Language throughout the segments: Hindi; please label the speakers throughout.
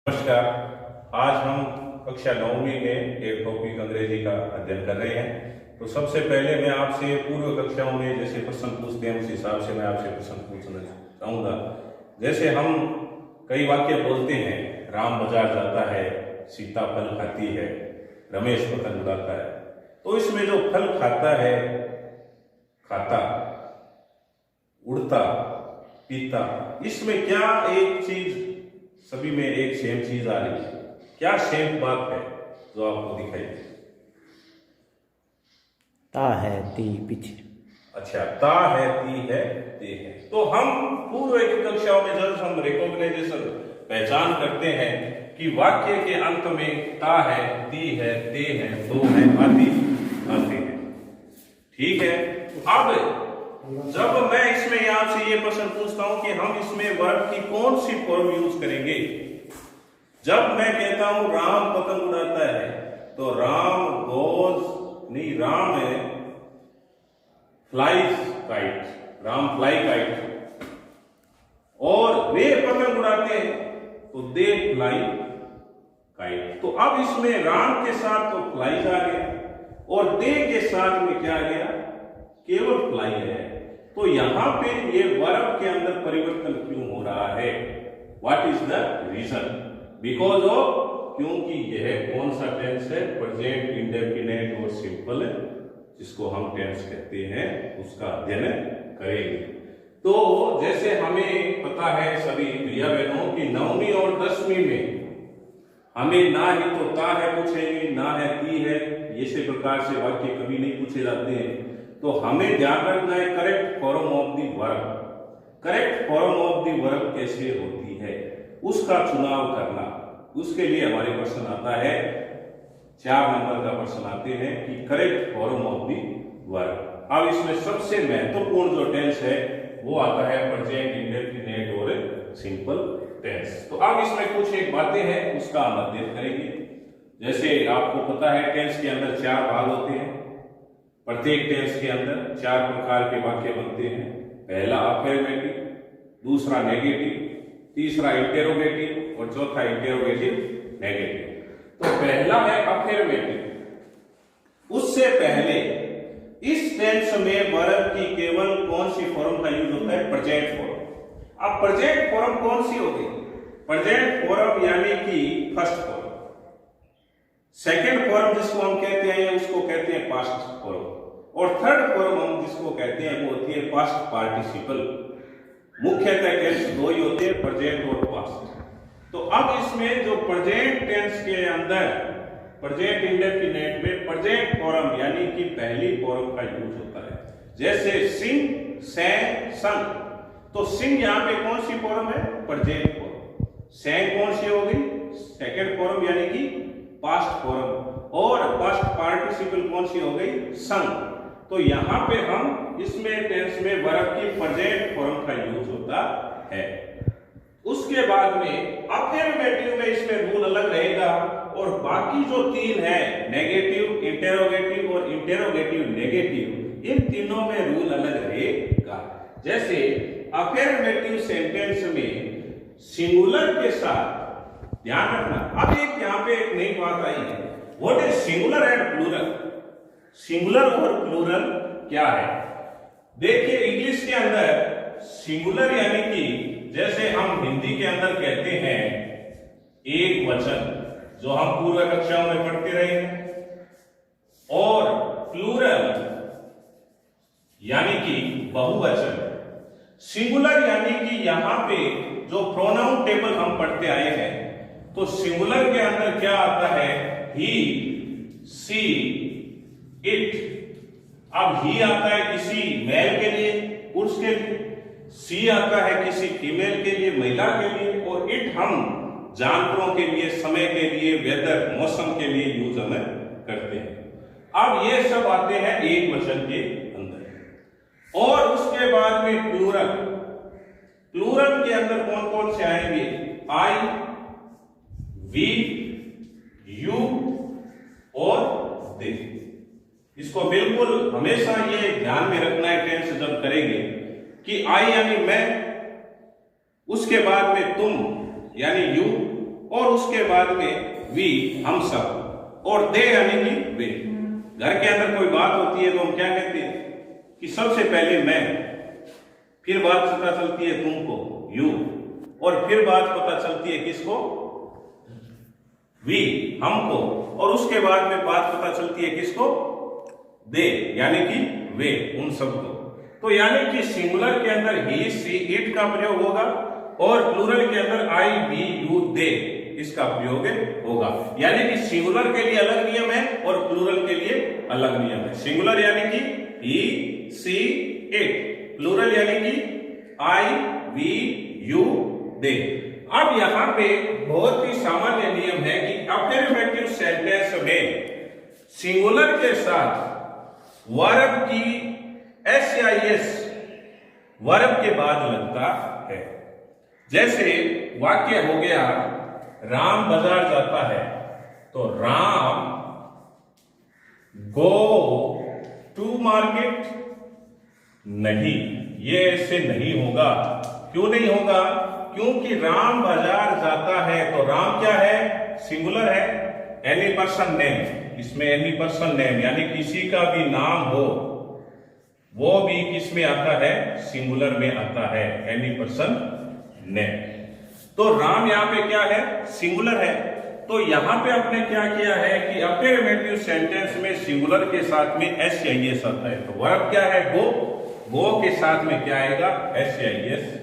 Speaker 1: नमस्कार। आज हम कक्षा 9वीं में एक टॉपिक अंग्रेजी का अध्ययन कर रहे हैं। तो सबसे पहले मैं आपसे पूर्व कक्षाओं में जैसे प्रश्न पूछते हैं उस हिसाब से मैं आपसे प्रश्न पूछना चाहूँगा। जैसे हम कई वाक्य बोलते हैं, राम बाजार जाता है, सीता फल खाती है, रमेश पतंग उड़ाता है। तो इसमें जो फल खाता है, खाता, उड़ता, पीता, इसमें क्या एक चीज सभी में एक सेम चीज आ रही है? क्या सेम बात है जो आपको दिखाई दे?
Speaker 2: ता है ती पीछे।
Speaker 1: अच्छा, ता है, ती है, ते है। तो हम पूर्व की कक्षाओं में जब हम रिकॉग्नाइजेशन पहचान करते हैं कि वाक्य के अंत में ता है, ती है, ते है, दो है, आदि आते हैं। ठीक है। अब जब मैं इसमें यहां से ये प्रश्न पूछता हूं कि हम इसमें वर्ब की कौन सी फॉर्म यूज करेंगे। जब मैं कहता हूं राम पतंग उड़ाता है, तो राम गोज नहीं, राम है flies kite, Ram fly kite. और वे पतंग उड़ाते हैं तो दे फ्लाई काइट। तो अब इसमें राम के साथ तो फ्लाइज आ गया और दे के साथ में क्या आ गया? केवल फ्लाई है। तो यहां पे ये वर्ब के अंदर परिवर्तन क्यों हो रहा है? What is the reason? Because of, क्योंकि यह कौन सा टेंस है? प्रेजेंट इंडेफिनिट और सिंपल, जिसको हम टेंस कहते हैं, उसका अध्ययन करेंगे। तो जैसे हमें पता है सभी भैया बहनों की 9वीं और 10वीं में हमें ना ही तो ता है पूछेंगे, ना है ती है, इसी प्रकार से वाक्य कभी नहीं पूछे जाते हैं। तो हमें ध्यान रखना है correct form of the verb. Correct form of the verb कैसे होती है उसका चुनाव करना। उसके लिए हमारे प्रश्न आता है, 4 नंबर का प्रश्न आते हैं कि correct form of the verb. अब इसमें सबसे महत्वपूर्ण जो टेंस है वो आता है प्रेजेंट इंडेफिनिट और सिंपल टेंस। तो अब इसमें कुछ एक बातें हैं, उसका हम अध्ययन करेंगे। जैसे आपको पता है टेंस के अंदर 4 भाग होते हैं। प्रत्येक टेंस के अंदर 4 प्रकार के वाक्य बनते हैं। पहला अफर्मेटिव, दूसरा नेगेटिव, तीसरा इंटेरोगेटिव और चौथा इंटेरोगेटिव नेगेटिव। तो पहला है अफर्मेटिव। उससे पहले इस टेंस में वर्ब की केवल कौन सी फॉर्म का यूज होता है? Present form. अब प्रेजेंट फॉर्म कौन सी होगी? प्रेजेंट फॉर्म यानी कि फर्स्ट फॉर्म। सेकेंड फॉर्म जिसको हम कहते हैं उसको कहते हैं पास्ट फॉर्म। और थर्ड फॉर्म हम जिसको कहते हैं वो होती है पास्ट पार्टिसिपल। मुख्यतः टेंस 2 ही होते हैं, प्रेजेंट और पास्ट। तो अब इसमें जो प्रेजेंट टेंस के अंदर प्रेजेंट इंडेफिनिट में प्रेजेंट फॉर्म यानी कि पहली फॉर्म का यूज होता है। जैसे सिंग, सैंग, संग। तो सिंग यहां पे कौन सी फॉर्म है? Present form. सैंग कौन सी होगी? सेकेंड फॉर्म यानी कि पास्ट फॉर्म। और पास्ट पार्टिसिपल कौन सी हो गई? संग। तो यहां पे हम इसमें टेंस में वर्ब की प्रेजेंट फॉर्म का यूज होता है। उसके बाद में अफर्मेटिव में इसमें रूल अलग रहेगा और बाकी जो 3 है, नेगेटिव, इंटेरोगेटिव और इंटेरोगेटिव नेगेटिव, इन तीनों में रूल अलग रहेगा। जैसे अफर्मेटिव सेंटेंस में सिंगुलर के साथ, ध्यान रखना, अब एक यहां पे एक नई बात आई है, what is singular and plural? Singular और प्लूरल क्या है? देखिए इंग्लिश के अंदर सिंगुलर यानी कि जैसे हम हिंदी के अंदर कहते हैं एक वचन, जो हम पूर्व कक्षाओं में पढ़ते रहे हैं, और प्लूरल यानी कि बहुवचन। सिंगुलर यानी कि यहां पे जो प्रोनाउन टेबल हम पढ़ते आए हैं, तो सिंगुलर के अंदर क्या आता है? ही, सी, इट। अब ही आता है किसी मेल के लिए, पुरुष के लिए, सी आता है किसी फीमेल के लिए, महिला के लिए, और इट हम जानवरों के लिए, समय के लिए, वेदर, मौसम के लिए यूज हम करते हैं। अब ये सब आते हैं एक वचन के अंदर। और उसके बाद में प्लूरल। प्लूरल के अंदर कौन कौन से आएंगे? आई, वी, यू और दे। इसको बिल्कुल हमेशा ये ध्यान में रखना है टेंस जब करेंगे कि आई यानी मैं, उसके बाद में तुम यानी यू, और उसके बाद में वी हम सब, और दे यानी कि वे। घर के अंदर कोई बात होती है तो हम क्या कहते हैं कि सबसे पहले मैं, फिर बात पता चलती है तुमको यू, और फिर बात पता चलती है किसको वी हमको, और उसके बाद में बात पता चलती है किसको दे यानी कि वे उन सबको। तो यानी कि सिंगुलर के अंदर ही सी इट का प्रयोग होगा और प्लूरल के अंदर आई वी यू दे इसका प्रयोग होगा। यानी कि सिंगुलर के लिए अलग नियम है और प्लूरल के लिए अलग नियम है। सिंगुलर यानी कि ही सी इट, प्लूरल यानी कि आई वी यू दे। अब यहां पे बहुत ही सामान्य नियम है कि अफर्मेटिव सेंटेंस में सिंगुलर के साथ वर्ब की एस या एस वर्ब के बाद लगता है। जैसे वाक्य हो गया राम बाजार जाता है, तो राम गो टू मार्केट, नहीं, ये ऐसे नहीं होगा। क्यों नहीं होगा? क्योंकि राम बाजार जाता है तो राम क्या है? सिंगुलर है, एनी पर्सन नेम। इसमें एनी पर्सन नेम यानी किसी का भी नाम हो वो भी किसमें आता है? सिंगुलर में आता है, एनी पर्सन नेम। तो राम यहां पे क्या है? सिंगुलर है। तो यहां पे आपने क्या किया है कि अफर्मेटिव सेंटेंस में सिंगुलर के साथ में एस या एस आता है, तो वर्ब क्या है? गो, गो के साथ में क्या आएगा? एस या एस,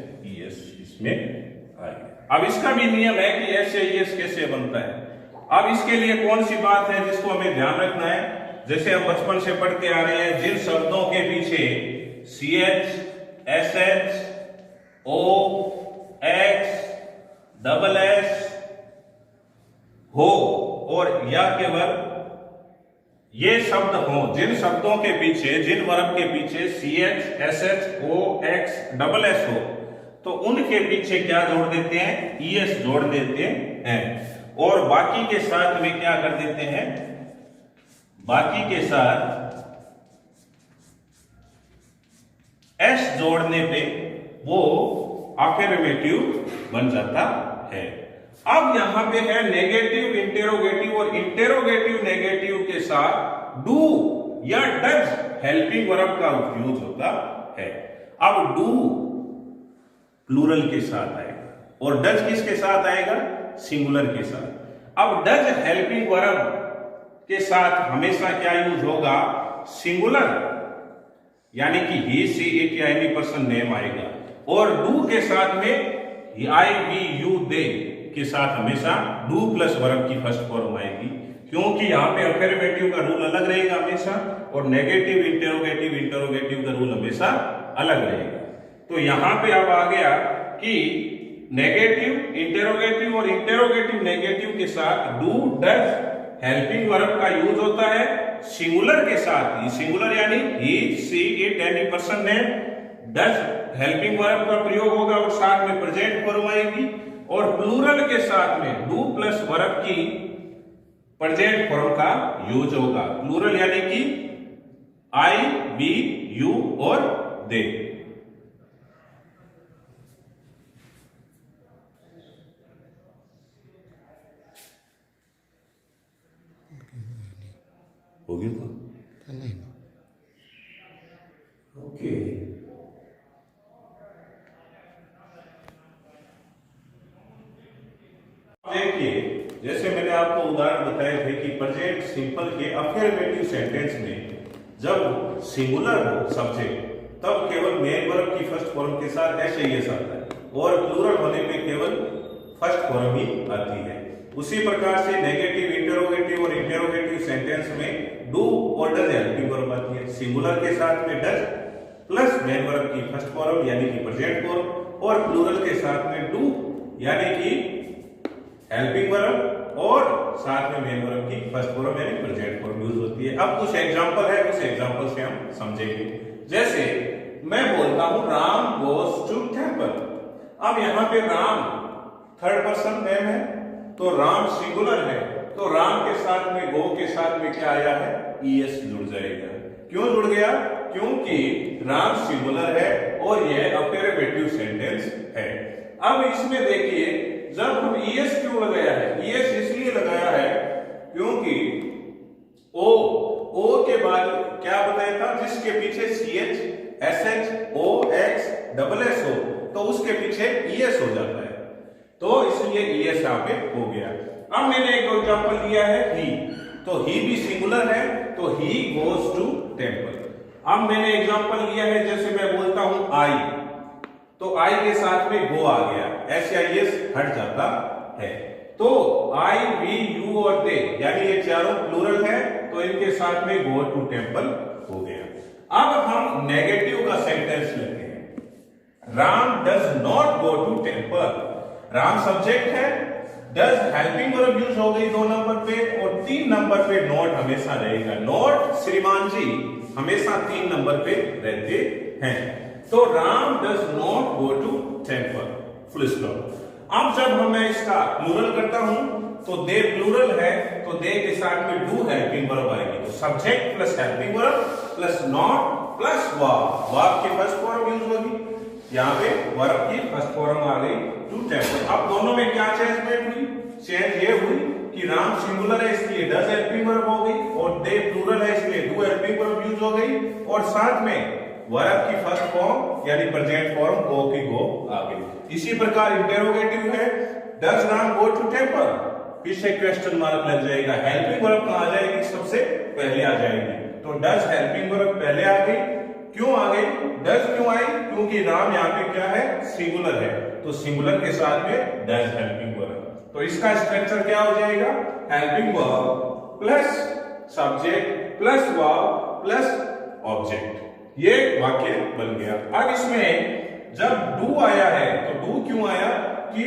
Speaker 1: इसमें आएगा। अब इसका भी नियम है कि एस या एस कैसे बनता है। अब इसके लिए कौन सी बात है जिसको हमें ध्यान रखना है? जैसे हम बचपन से पढ़ते आ रहे हैं, जिन शब्दों के पीछे सी एच, एस एच, ओ, एक्स, डबल एस हो और या केवल ये शब्द हो, जिन शब्दों के पीछे, जिन वर्ब के पीछे सी एच, एस एच, ओ, एक्स, डबल एस हो, तो उनके पीछे क्या जोड़ देते हैं? ई एस जोड़ देते हैं, और बाकी के साथ में क्या कर देते हैं? बाकी के साथ एस जोड़ने पे वो अफर्मेटिव बन जाता है। अब यहां पे है नेगेटिव इंटेरोगेटिव, और इंटेरोगेटिव नेगेटिव के साथ डू या डज हेल्पिंग वर्ब का उपयोग होता है। अब डू प्लूरल के साथ आएगा और डज किसके साथ आएगा? सिंगुलर के साथ। अब डज हेल्पिंग वर्ब के साथ हमेशा क्या यूज होगा? सिंगुलर यानी कि ही, सी, इट या एनी पर्सन नेम आएगा, और डू के साथ में आई वी यू दे के साथ हमेशा डू प्लस वर्ब की फर्स्ट फॉर्म आएगी, क्योंकि यहां पे अफर्मेटिव का रूल अलग रहेगा हमेशा और नेगेटिव इंटेरोगेटिव का रूल हमेशा अलग रहेगा। तो यहां पे अब आ गया कि नेगेटिव इंटेरोगेटिव और इंटेरोगेटिव नेगेटिव के साथ डू डज हेल्पिंग वर्ब का यूज होता है सिंगुलर के साथ ही। सिंगुलर यानी he, she, it, any person name, does helping verb का प्रयोग होगा और साथ में प्रेजेंट फॉर्म आएगी, और प्लूरल के साथ में डू प्लस वर्ब की प्रेजेंट फॉर्म का यूज होगा। प्लूरल यानी कि आई, वी, यू और दे। हो गया था?
Speaker 2: नहीं।
Speaker 1: ओके। देखिए, जैसे मैंने आपको उदाहरण बताए थे कि प्रेजेंट सिंपल के अफर्मेटिव सेंटेंस में जब सिंगुलर हो सब्जेक्ट तब केवल मेन वर्ब की फर्स्ट फॉर्म के साथ एस एस आता है, और प्लूरल होने पे केवल फर्स्ट फॉर्म ही आती है। उसी प्रकार से नेगेटिव इंटेरोगेटिव और इंटेरोगेटिव सेंटेंस में डू और डज हेल्पिंग वर्ब आती है। सिंगुलर के साथ में डज प्लस मेन वर्ब की फर्स्ट फॉर्म यानी कि प्रेजेंट फॉर्म, और प्लूरल के साथ में डू यानी कि हेल्पिंग वर्ब और साथ में मेन वर्ब की फर्स्ट फॉर्म यानी प्रेजेंट फॉर्म यूज होती है। अब कुछ एग्जांपल है, कुछ एग्जांपल से हम समझेंगे। जैसे मैं बोलता हूं राम गोस टू टेंपल। अब यहां पे राम थर्ड पर्सन नेम है, तो राम सिंगुलर है, तो राम के साथ में गो के साथ में क्या आया है? ईएस जुड़ जाएगा। क्यों जुड़ गया? क्योंकि राम सिंगुलर है और यह अफर्मेटिव सेंटेंस है। अब इसमें देखिए जब हम ईएस क्यों लगाया है, ईएस इसलिए लगाया है क्योंकि ओ के बाद क्या बताया था, जिसके पीछे CH SH OX double S हो तो उसके पीछे ES हो जाता है, तो इसलिए ES यहाँ पे हो गया। अब मैंने एक एग्जांपल दिया है ही, तो ही भी सिंगुलर है तो ही गोज टू टेंपल। अब मैंने एग्जांपल लिया है, जैसे मैं बोलता हूं आई, तो आई के साथ में गो आ गया, एस या एस हट जाता है, तो आई वी यू और दे यानी ये चारों प्लूरल है तो इनके साथ में गो टू टेंपल हो गया। अब हम नेगेटिव का सेंटेंस लेते हैं। Ram does not go to temple, Ram subject है, डज हेल्पिंग वर्ब यूज हो गई 2 नंबर पे, और 3 नंबर पे नॉट हमेशा रहेगा। नॉट श्रीमान जी हमेशा 3 नंबर पे रहते हैं, तो Ram does not go to temple, full stop. अब जब मैं इसका प्लूरल करता हूं तो दे प्लूरल है तो दे के साथ में डू हेल्पिंग वर्ब आएगी, तो subject plus helping verb plus not plus verb, verb की फर्स्ट फॉर्म यूज होगी, यहाँ पे वर्ब की फर्स्ट फॉर्म आ गई टू टेंपल। अब दोनों में क्या चेंजमेंट हुई, चेंज ये हुई कि राम सिंगुलर है इसलिए डज हेल्पिंग वर्ब हो गई, और दे प्लूरल है इसलिए डू हेल्पिंग वर्ब यूज हो गई, और साथ में वर्ब की फर्स्ट फॉर्म यानी प्रेजेंट फॉर्म गो की गो आ गई। इसी प्रकार इंटेरोगेटिव है, does Ram go to temple, पीछे क्वेश्चन मार्क लग जाएगा, हेल्पिंग वर्ब कहां आ जाएगी, सबसे पहले आ जाएगी, तो डज हेल्पिंग वर्ब पहले आ गई। क्यों आ गई, डज क्यों आई, क्योंकि राम यहाँ पे क्या है, सिंगुलर है, तो सिंगुलर के साथ में डज हेल्पिंग वर्ब, तो इसका स्ट्रक्चर क्या हो जाएगा, helping verb plus subject plus verb plus object, ये वाक्य बन गया। अब इसमें जब डू आया है तो डू क्यों आया कि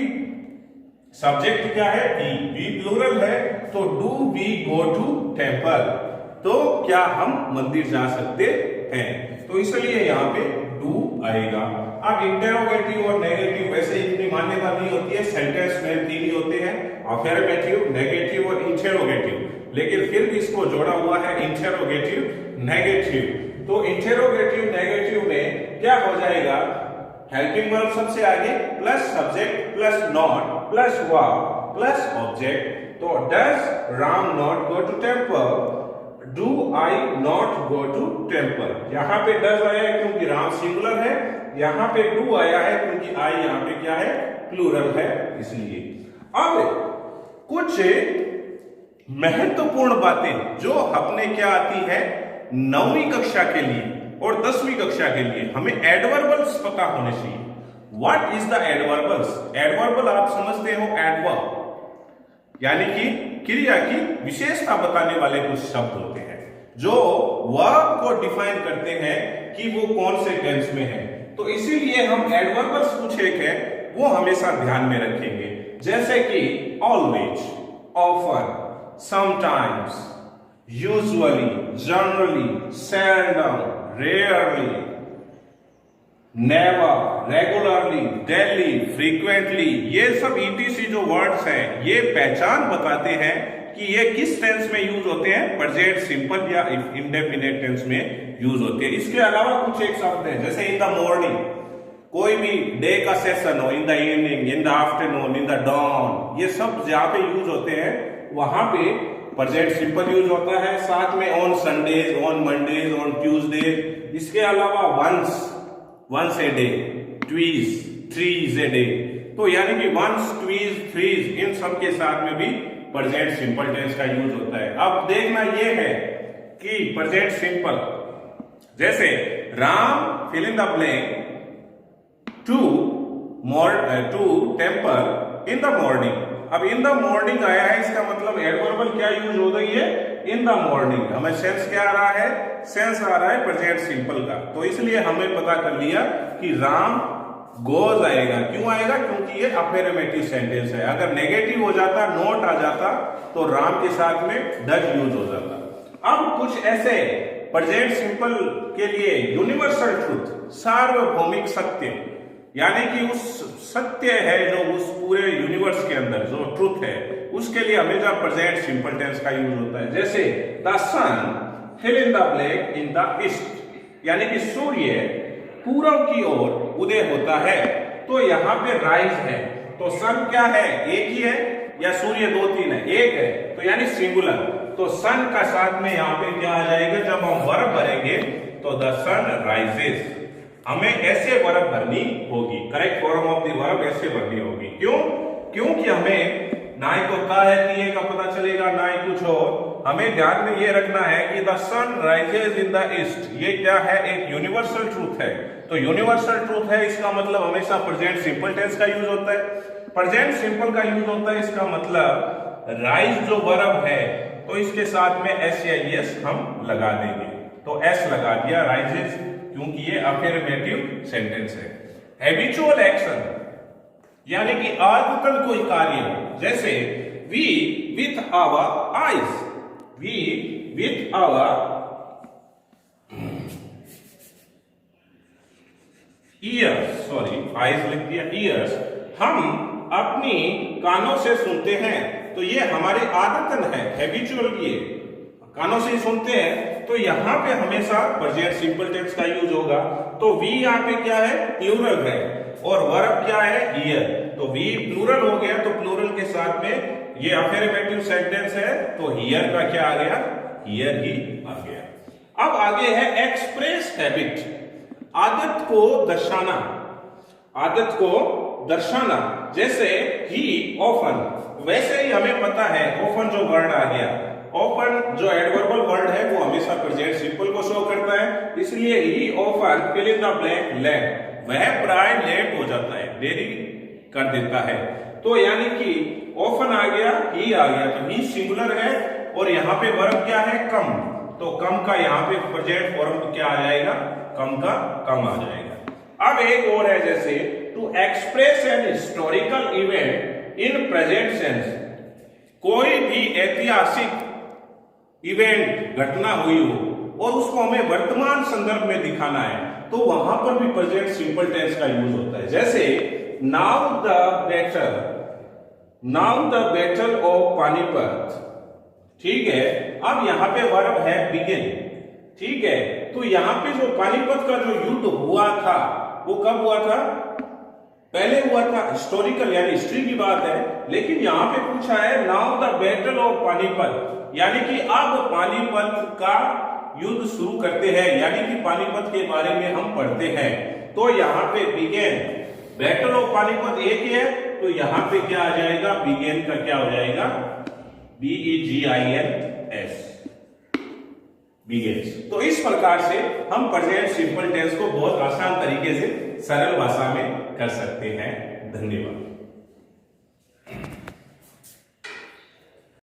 Speaker 1: सब्जेक्ट क्या है, बी प्लूरल है, तो do we go to temple, तो क्या हम मंदिर जा सकते हैं, तो इसलिए यहाँ पे डू आएगा। अब इंटेरोगेटिव और नेगेटिव वैसे इतनी मान्यता नहीं होती है, सेंटेंस में 3 ही होते हैं, अफर्मेटिव, नेगेटिव और इंटेरोगेटिव, लेकिन फिर भी इसको जोड़ा हुआ है इंटेरोगेटिव नेगेटिव, तो इंटेरोगेटिव नेगेटिव में क्या हो जाएगा, हेल्पिंग वर्ब सबसे आगे plus subject plus not plus verb plus object, तो does Ram not go to temple, do I not go to temple. यहां पे डज आया है क्योंकि राम सिंगुलर है, यहां पे डू आया है क्योंकि आई यहां पे क्या है, प्लूरल है, इसलिए। अब कुछ महत्वपूर्ण बातें जो अपने क्या आती है 9वीं कक्षा के लिए और 10वीं कक्षा के लिए, हमें एडवर्बल्स पता होने चाहिए। व्हाट इज द एडवर्बल्स, एडवर्बल आप समझते हो, एडवर्ब यानी कि क्रिया की विशेषता बताने वाले कुछ शब्द होते हैं जो वर्ब को डिफाइन करते हैं कि वो कौन से टेंस में है, तो इसीलिए हम एडवर्बल्स कुछ एक है वो हमेशा ध्यान में रखेंगे, जैसे कि always, often, sometimes, usually, generally, seldom, rarely, never, regularly, daily, frequently, ये सब ईटीसी जो वर्ड्स हैं ये पहचान बताते हैं कि ये किस टेंस में यूज होते हैं, प्रेजेंट सिंपल या इंडेफिनिट टेंस में यूज होते हैं। इसके अलावा कुछ एक शब्द है जैसे इन द मॉर्निंग, कोई भी डे का सेशन हो, in the evening, in the afternoon, in the dawn, ये सब जहां पे यूज होते हैं वहां पे प्रेजेंट सिंपल यूज होता है, साथ में on Sundays, on Mondays, on Tuesday. इसके अलावा once a day, twice, thrice a day, तो यानी कि वंस, ट्वीज, थ्रीज, इन सब के साथ में भी प्रेजेंट सिंपल टेंस का यूज होता है। अब देखना यह है कि प्रेजेंट सिंपल जैसे Ram fill in the blank to temple in the morning. अब इन द मॉर्निंग आया है, इसका मतलब एडवर्बल क्या यूज हो गई है, इन द मॉर्निंग। हमें सेंस क्या आ रहा है, सेंस आ रहा है प्रेजेंट सिंपल का, तो इसलिए हमें पता कर लिया कि राम गोज आएगा। क्यों आएगा, क्योंकि ये अफर्मेटिव सेंटेंस है। अगर नेगेटिव हो जाता, नोट आ जाता, तो राम के साथ में डज यूज हो जाता। अब कुछ ऐसे प्रेजेंट सिंपल के लिए यूनिवर्सल ट्रूथ, सार्वभौमिक सत्य, यानी कि उस सत्य है जो उस पूरे यूनिवर्स के अंदर जो ट्रूथ है, उसके लिए हमेशा प्रेजेंट सिंपल टेंस का यूज होता है। जैसे the sun fill in the blank in the east, यानी कि सूर्य पूरब की ओर उदय होता है, तो यहाँ पे राइज है, तो सन क्या है, एक ही है या सूर्य दो तीन है, एक है, तो यानी सिंगुलर। तो सन का साथ में यहाँ पे क्या आ जाएगा, जब हम वर्ब भरेंगे तो द सन राइजेस, हमें ऐसे वर्ब भरनी होगी, correct form of the verb ऐसे भरनी होगी। क्यों? क्योंकि हमें ना ही तो का है कि का पता चलेगा, ना ही कुछ और। हमें ध्यान में ये रखना है कि the sun rises in the east, ये क्या है, एक यूनिवर्सल ट्रूथ है। तो यूनिवर्सल ट्रूथ है, इसका मतलब हमेशा प्रेजेंट सिंपल टेंस का यूज होता है, प्रेजेंट सिंपल का यूज होता है। इसका मतलब राइज जो वर्ब है तो इसके साथ में एस या एस हम लगा देंगे, तो एस लगा दिया राइजेस, क्योंकि ये अफर्मेटिव सेंटेंस है। हैबिचुअल एक्शन यानी कि आदतन कोई कार्य, जैसे we with our eyes, we with our ears, sorry eyes लिख दिया, ईयर्स, हम अपनी कानों से सुनते हैं। तो ये हमारी आदतन है, हैबिचुअल, ये कानों से ही सुनते हैं। तो यहां पे हमेशा प्रेजेंट सिंपल टेंस का यूज होगा। तो वी यहाँ पे क्या है, प्लूरल है, और वर्ब क्या है, ईयर। तो वी प्लूरल हो गया, तो प्लूरल के साथ में ये अफर्मेटिव सेंटेंस है, तो हियर का क्या आ गया, हियर ही आ गया। अब आगे है एक्सप्रेस हैबिट, आदत को दर्शाना, आदत को दर्शाना। जैसे ही ऑफन, वैसे ही हमें पता है ऑफन जो वर्ड आ गया, ऑफन जो एडवर्बल वर्ड है वो हमेशा प्रेजेंट सिंपल को शो करता है, इसलिए he often fill in the blank late, वह प्राय लेट हो जाता है, देरी कर देता है। तो यानी कि ऑफन आ गया, ही आ गया, तो ही सिंगुलर है, और यहाँ पे वर्ब क्या है, कम, तो कम का यहाँ पे प्रेजेंट फॉर्म क्या आ जाएगा, कम का कम आ जाएगा। अब एक और है, जैसे to express an historical event in present sense, कोई भी ऐतिहासिक इवेंट, घटना हुई हो और उसको हमें वर्तमान संदर्भ में दिखाना है, तो वहां पर भी प्रेजेंट सिंपल टेंस का यूज होता है। जैसे now the battle, now the battle of Panipat, ठीक है। अब यहां पे वर्ब है बिगिन, ठीक है। तो यहां पे जो पानीपत का जो युद्ध हुआ था वो कब हुआ था, पहले हुआ था, हिस्टोरिकल यानी हिस्ट्री की बात है। लेकिन यहां पे पूछा है now the battle of Panipat, यानी कि अब पानीपत का युद्ध शुरू करते हैं, यानी कि पानीपत के बारे में हम पढ़ते हैं। तो यहाँ पे बिगेन, बैटल ऑफ पानीपत एक ही है, तो यहाँ पे क्या आ जाएगा, बिगेन का क्या हो जाएगा, BEGINS, बिगेन्स। तो इस प्रकार से हम प्रेजेंट सिंपल टेंस को बहुत आसान तरीके से सरल भाषा में कर सकते हैं। धन्यवाद।